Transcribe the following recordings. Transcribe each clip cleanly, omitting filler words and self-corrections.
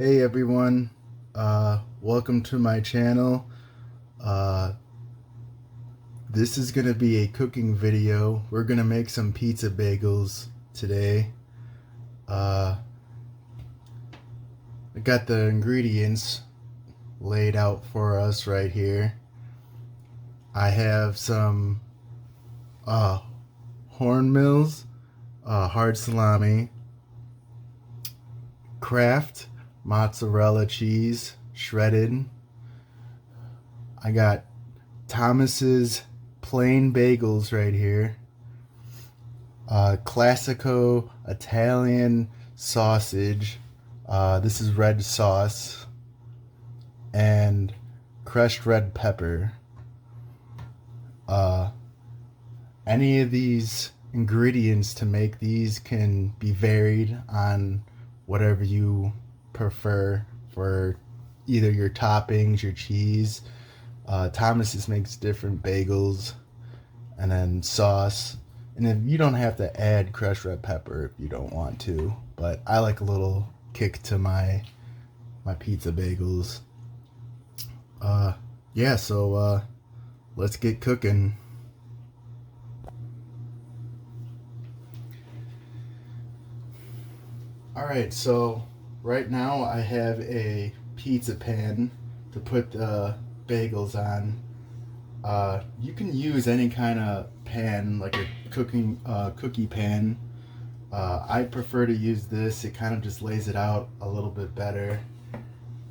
Hey everyone, welcome to my channel. This is gonna be a cooking video. We're gonna make some pizza bagels today. I got the ingredients laid out for us right here. I have some Hornmills, hard salami, Kraft mozzarella cheese, shredded. I got Thomas's plain bagels right here. Classico Italian sausage. This is red sauce. And crushed red pepper. Any of these ingredients to make these can be varied on whatever you prefer for either your toppings, your cheese. Thomas's makes different bagels and then sauce. And then you don't have to add crushed red pepper if you don't want to, but I like a little kick to my pizza bagels. Yeah, so let's get cooking. Alright, so right now I have a pizza pan to put the bagels on. You can use any kind of pan, like a cookie pan. I prefer to use this. It kind of just lays it out a little bit better.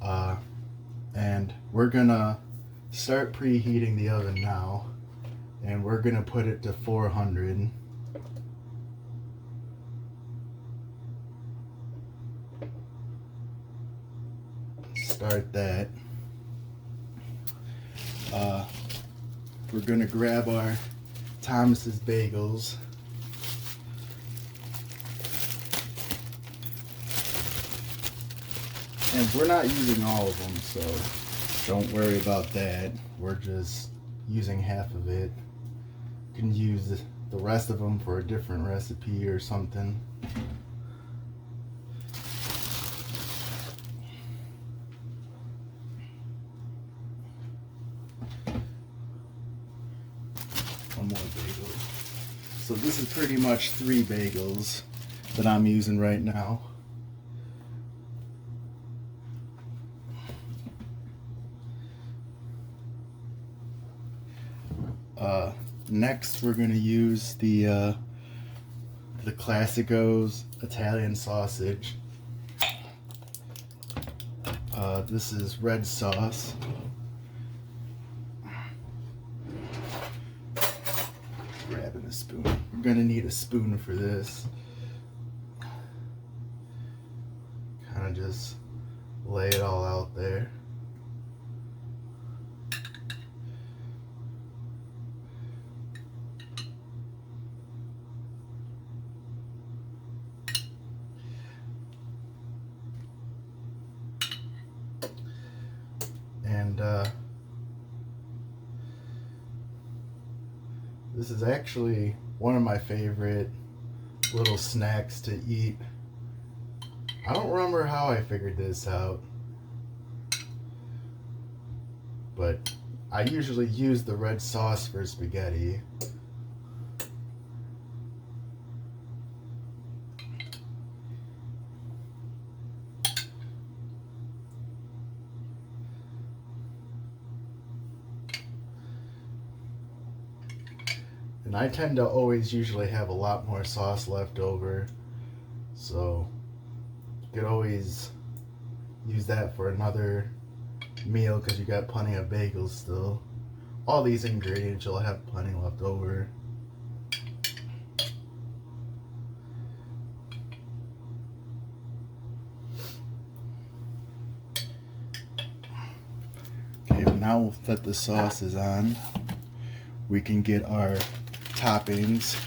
And we're gonna start preheating the oven now, and we're gonna put it to 400. Start that. We're gonna grab our Thomas's bagels. And we're not using all of them, so don't worry about that. We're just using half of it. You can use the rest of them for a different recipe or something. One more bagel. So this is pretty much 3 bagels that I'm using right now. Next we're going to use the Classico's Italian sausage. This is red sauce. Grabbing a spoon. We're going to need a spoon for this. Kind of just lay it all out there. And this is actually one of my favorite little snacks to eat. I don't remember how I figured this out, but I usually use the red sauce for spaghetti. And I tend to always usually have a lot more sauce left over, so you could always use that for another meal because you got plenty of bagels still. All these ingredients you'll have plenty left over. Okay, now that the sauce is on, we can get our toppings.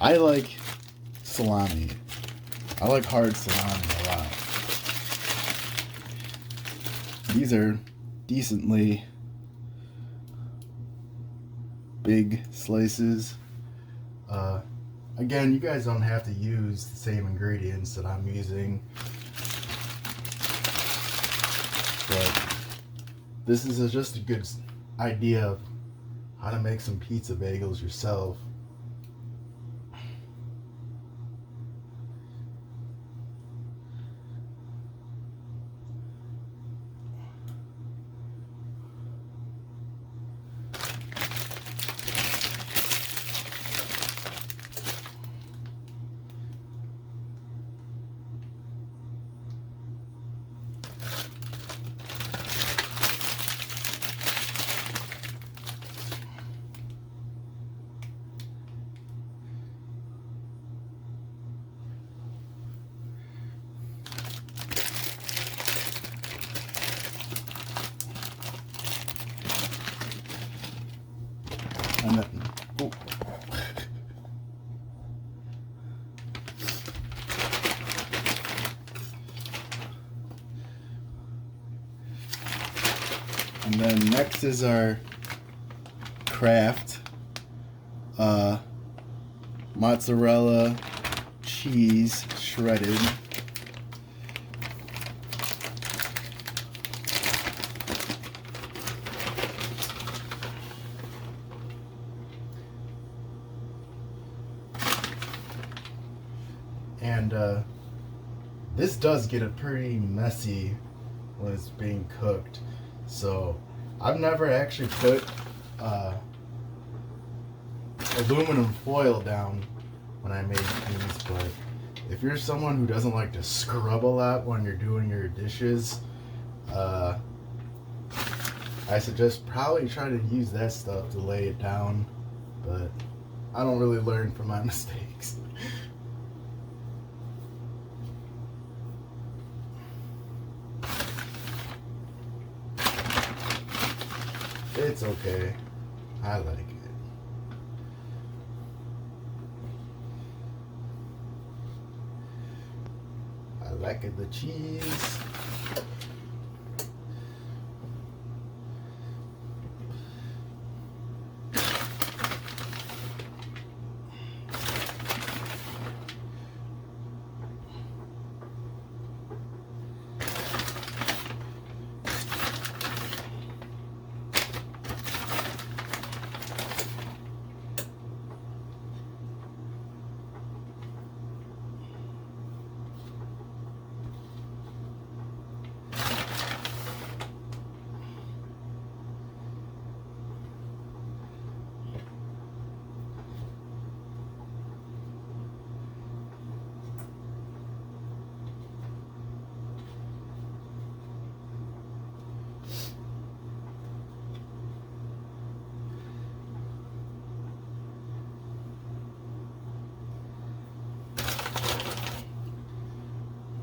I like salami. I like hard salami a lot. These are decently big slices. Again, you guys don't have to use the same ingredients that I'm using. But this is just a good idea of how to make some pizza bagels yourself. And then, oh. And then next is our Kraft mozzarella cheese shredded. And this does get a pretty messy when it's being cooked. So I've never actually put aluminum foil down when I make these, but if you're someone who doesn't like to scrub a lot when you're doing your dishes, I suggest probably try to use that stuff to lay it down, but I don't really learn from my mistakes. It's okay. I like it. I like it, the cheese.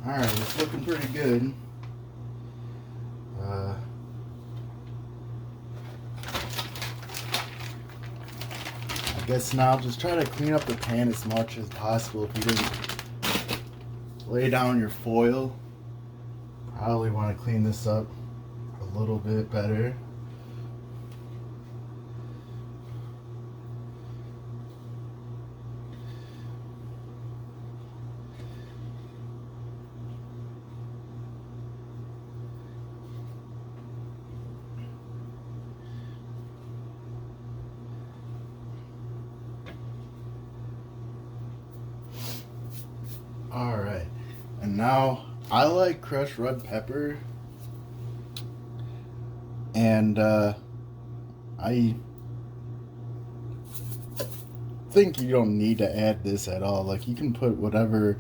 Alright, it's looking pretty good. I guess now just try to clean up the pan as much as possible. If you didn't lay down your foil, probably want to clean this up a little bit better. Alright, and now I like crushed red pepper, and I think you don't need to add this at all. Like, you can put whatever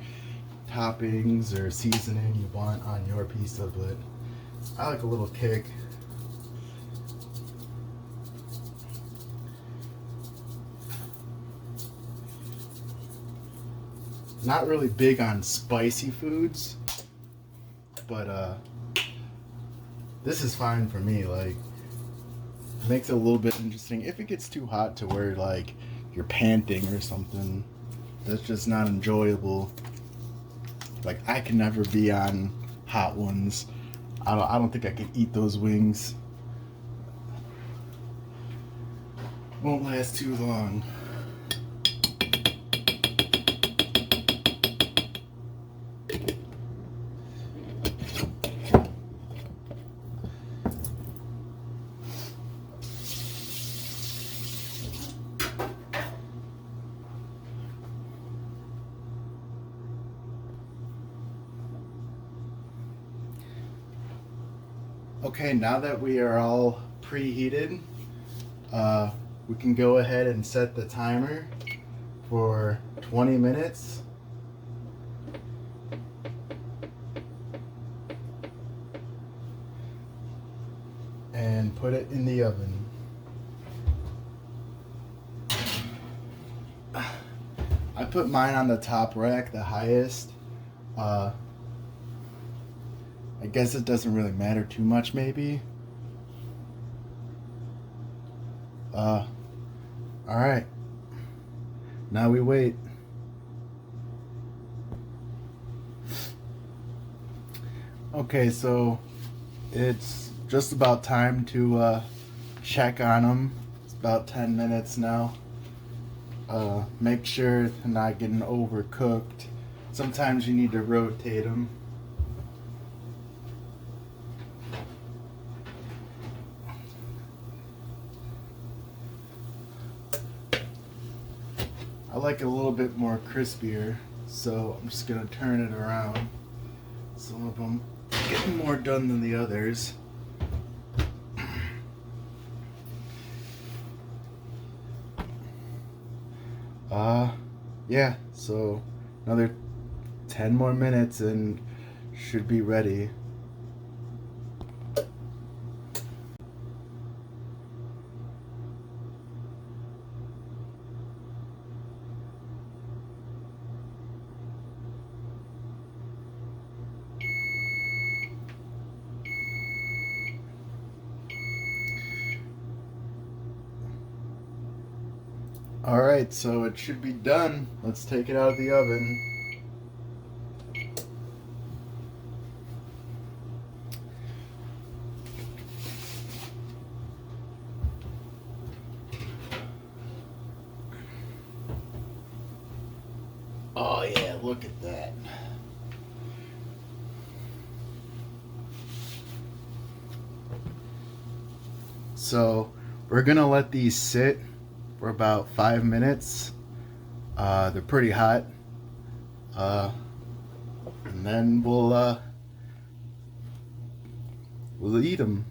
toppings or seasoning you want on your pizza, but I like a little kick. Not really big on spicy foods, but this is fine for me. Like, it makes it a little bit interesting. If it gets too hot to where like you're panting or something, that's just not enjoyable. Like, I can never be on hot ones. I don't think I could eat those wings. Won't last too long. Okay, now that we are all preheated, we can go ahead and set the timer for 20 minutes. And put it in the oven. I put mine on the top rack, the highest. I guess it doesn't really matter too much, maybe. Alright. Now we wait. Okay, so it's just about time to check on them. It's about 10 minutes now. Make sure they're not getting overcooked. Sometimes you need to rotate them. I like it a little bit more crispier, so I'm just gonna turn it around. Some of them getting more done than the others. Yeah, so another 10 more minutes and should be ready. Alright, so it should be done. Let's take it out of the oven. Oh yeah, look at that. So we're gonna let these sit for about 5 minutes. They're pretty hot. And then we'll eat them.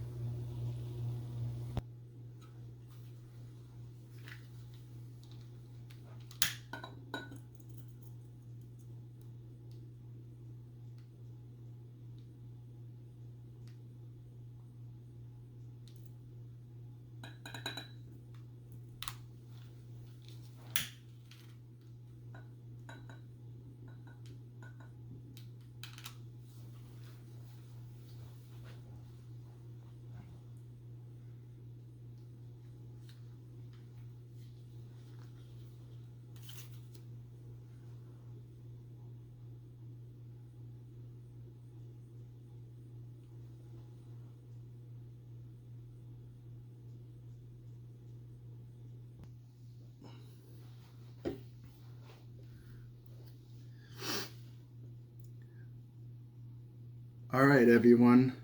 All right, everyone.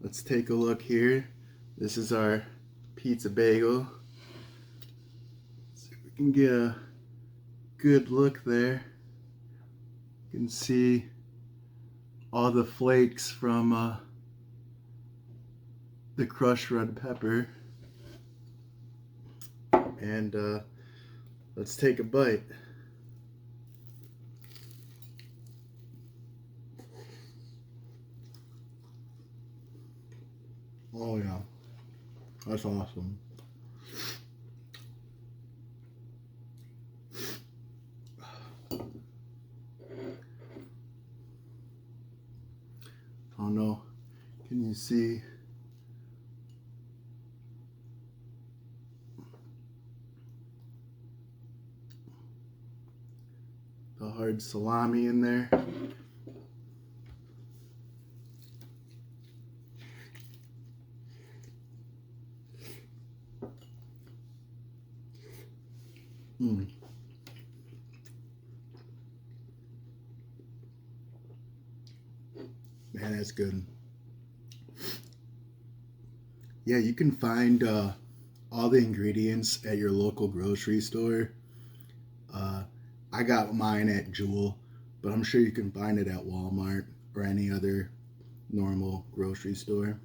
Let's take a look here. This is our pizza bagel. See if we can get a good look there. You can see all the flakes from the crushed red pepper. And let's take a bite. Oh yeah, that's awesome. Oh no, can you see? The hard salami in there. Mm. Man, that's good. Yeah, you can find all the ingredients at your local grocery store. I got mine at Jewel, but I'm sure you can find it at Walmart or any other normal grocery store.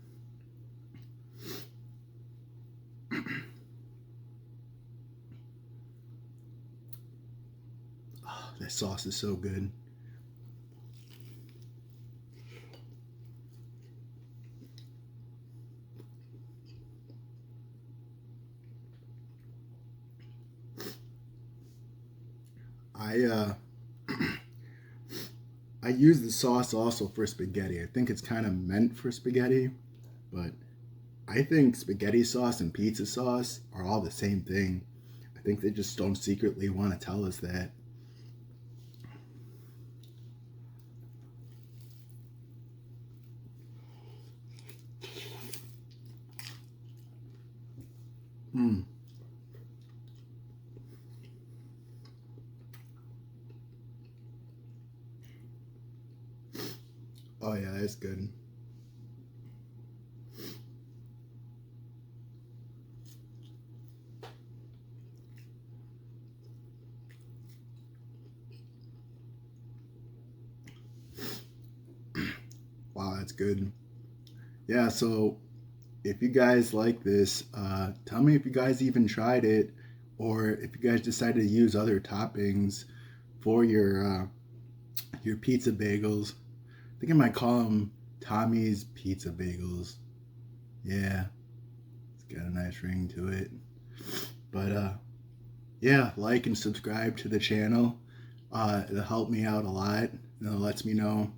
that sauce is so good. I I use the sauce also for spaghetti. I think it's kind of meant for spaghetti, but I think spaghetti sauce and pizza sauce are all the same thing. I think they just don't secretly want to tell us that. Hmm. Oh yeah, that's good. Wow, that's good. Yeah, so if you guys like this, tell me if you guys even tried it, or if you guys decided to use other toppings for your pizza bagels. I think I might call them Tommy's Pizza Bagels. Yeah, it's got a nice ring to it. But yeah, like and subscribe to the channel. It'll help me out a lot. And it lets me know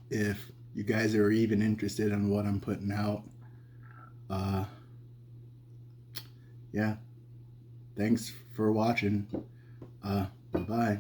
if you guys are even interested in what I'm putting out. Uh, yeah, thanks for watching. Bye bye.